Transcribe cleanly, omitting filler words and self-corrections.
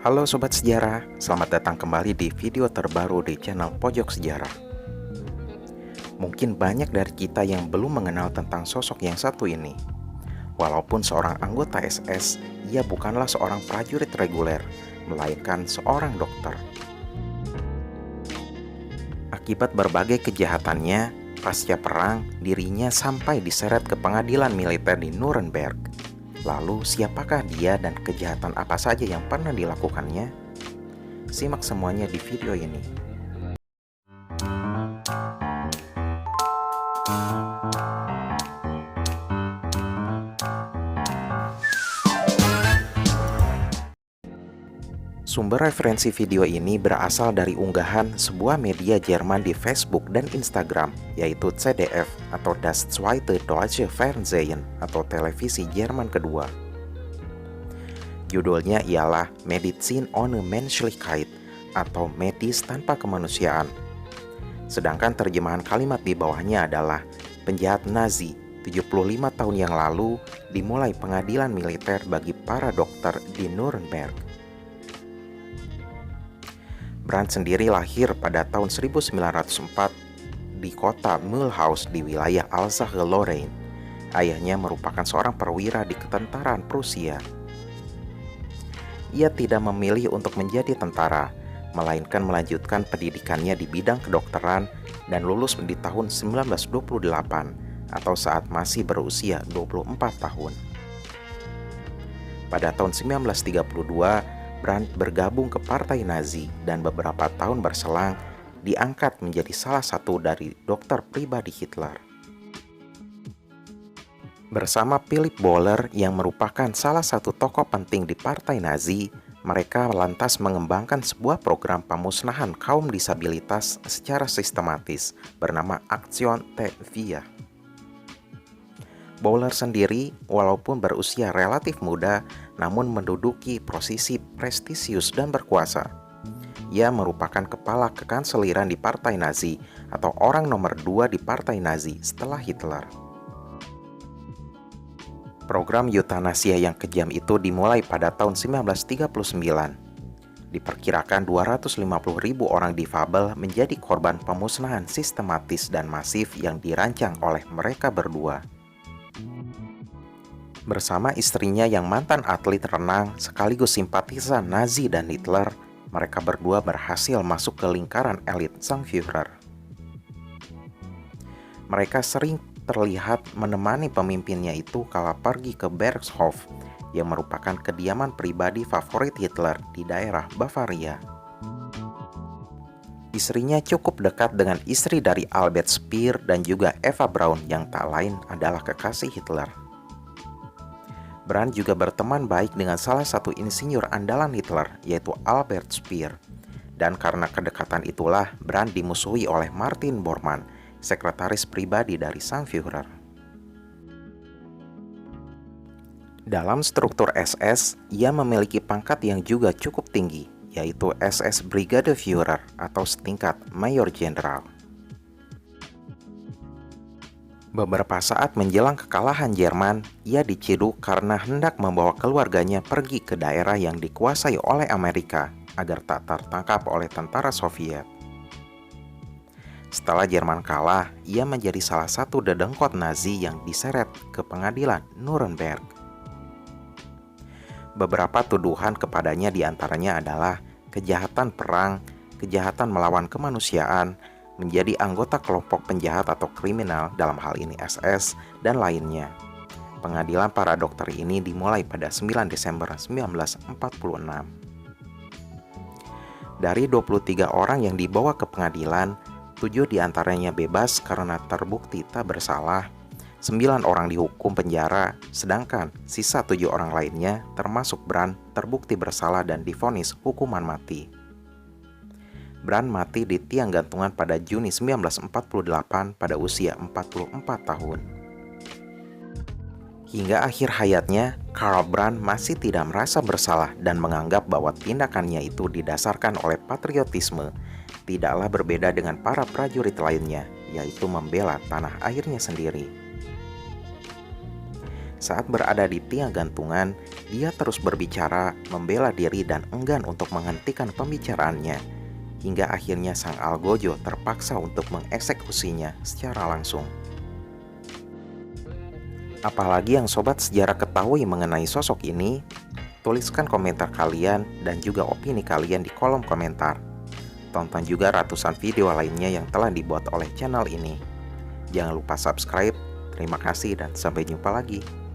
Halo Sobat Sejarah, selamat datang kembali di video terbaru di channel Pojok Sejarah. Mungkin banyak dari kita yang belum mengenal tentang sosok yang satu ini. Walaupun seorang anggota SS, ia bukanlah seorang prajurit reguler, melainkan seorang dokter. Akibat berbagai kejahatannya, pasca perang, dirinya sampai diseret ke pengadilan militer di Nuremberg. Lalu, siapakah dia dan kejahatan apa saja yang pernah dilakukannya? Simak semuanya di video ini. Sumber referensi video ini berasal dari unggahan sebuah media Jerman di Facebook dan Instagram, yaitu ZDF atau Das Zweite Deutsche Fernsehen atau televisi Jerman kedua. Judulnya ialah Medizin ohne Menschlichkeit atau medis tanpa kemanusiaan. Sedangkan terjemahan kalimat di bawahnya adalah penjahat Nazi 75 tahun yang lalu dimulai pengadilan militer bagi para dokter di Nuremberg. Brandt sendiri lahir pada tahun 1904 di kota Mulhouse di wilayah Alsace-Lorraine. Ayahnya merupakan seorang perwira di ketentaraan Prusia. Ia tidak memilih untuk menjadi tentara, melainkan melanjutkan pendidikannya di bidang kedokteran dan lulus di tahun 1928 atau saat masih berusia 24 tahun. Pada tahun 1932, Brandt bergabung ke Partai Nazi dan beberapa tahun berselang diangkat menjadi salah satu dari dokter pribadi Hitler. Bersama Philip Bohler yang merupakan salah satu tokoh penting di Partai Nazi, mereka lantas mengembangkan sebuah program pemusnahan kaum disabilitas secara sistematis bernama Aktion T4. Bohler sendiri, walaupun berusia relatif muda, namun menduduki posisi prestisius dan berkuasa. Ia merupakan kepala kekanseliran di Partai Nazi atau orang nomor 2 di Partai Nazi setelah Hitler. Program eutanasia yang kejam itu dimulai pada tahun 1939. Diperkirakan 250.000 orang difabel menjadi korban pemusnahan sistematis dan masif yang dirancang oleh mereka berdua. Bersama istrinya yang mantan atlet renang sekaligus simpatisan Nazi dan Hitler, mereka berdua berhasil masuk ke lingkaran elit sang Führer. Mereka sering terlihat menemani pemimpinnya itu kala pergi ke Berghof, yang merupakan kediaman pribadi favorit Hitler di daerah Bavaria. Istrinya cukup dekat dengan istri dari Albert Speer dan juga Eva Braun yang tak lain adalah kekasih Hitler. Brandt juga berteman baik dengan salah satu insinyur andalan Hitler, yaitu Albert Speer. Dan karena kedekatan itulah, Brandt dimusuhi oleh Martin Bormann, sekretaris pribadi dari sang Führer. Dalam struktur SS, ia memiliki pangkat yang juga cukup tinggi, yaitu SS Brigade Führer atau setingkat Mayor Jenderal. Beberapa saat menjelang kekalahan Jerman, ia diciduk karena hendak membawa keluarganya pergi ke daerah yang dikuasai oleh Amerika agar tak tertangkap oleh tentara Soviet. Setelah Jerman kalah, ia menjadi salah satu dedengkot Nazi yang diseret ke pengadilan Nuremberg. Beberapa tuduhan kepadanya diantaranya adalah kejahatan perang, kejahatan melawan kemanusiaan, menjadi anggota kelompok penjahat atau kriminal, dalam hal ini SS, dan lainnya. Pengadilan para dokter ini dimulai pada 9 Desember 1946. Dari 23 orang yang dibawa ke pengadilan, 7 diantaranya bebas karena terbukti tak bersalah, 9 orang dihukum penjara, sedangkan sisa 7 orang lainnya, termasuk Brandt, terbukti bersalah dan divonis hukuman mati. Brandt mati di tiang gantungan pada Juni 1948 pada usia 44 tahun. Hingga akhir hayatnya, Karl Brandt masih tidak merasa bersalah dan menganggap bahwa tindakannya itu didasarkan oleh patriotisme, tidaklah berbeda dengan para prajurit lainnya, yaitu membela tanah airnya sendiri. Saat berada di tiang gantungan, dia terus berbicara, membela diri dan enggan untuk menghentikan pembicaraannya. Hingga akhirnya sang algojo terpaksa untuk mengeksekusinya secara langsung. Apalagi yang sobat sejarah ketahui mengenai sosok ini? Tuliskan komentar kalian dan juga opini kalian di kolom komentar. Tonton juga ratusan video lainnya yang telah dibuat oleh channel ini. Jangan lupa subscribe. Terima kasih dan sampai jumpa lagi.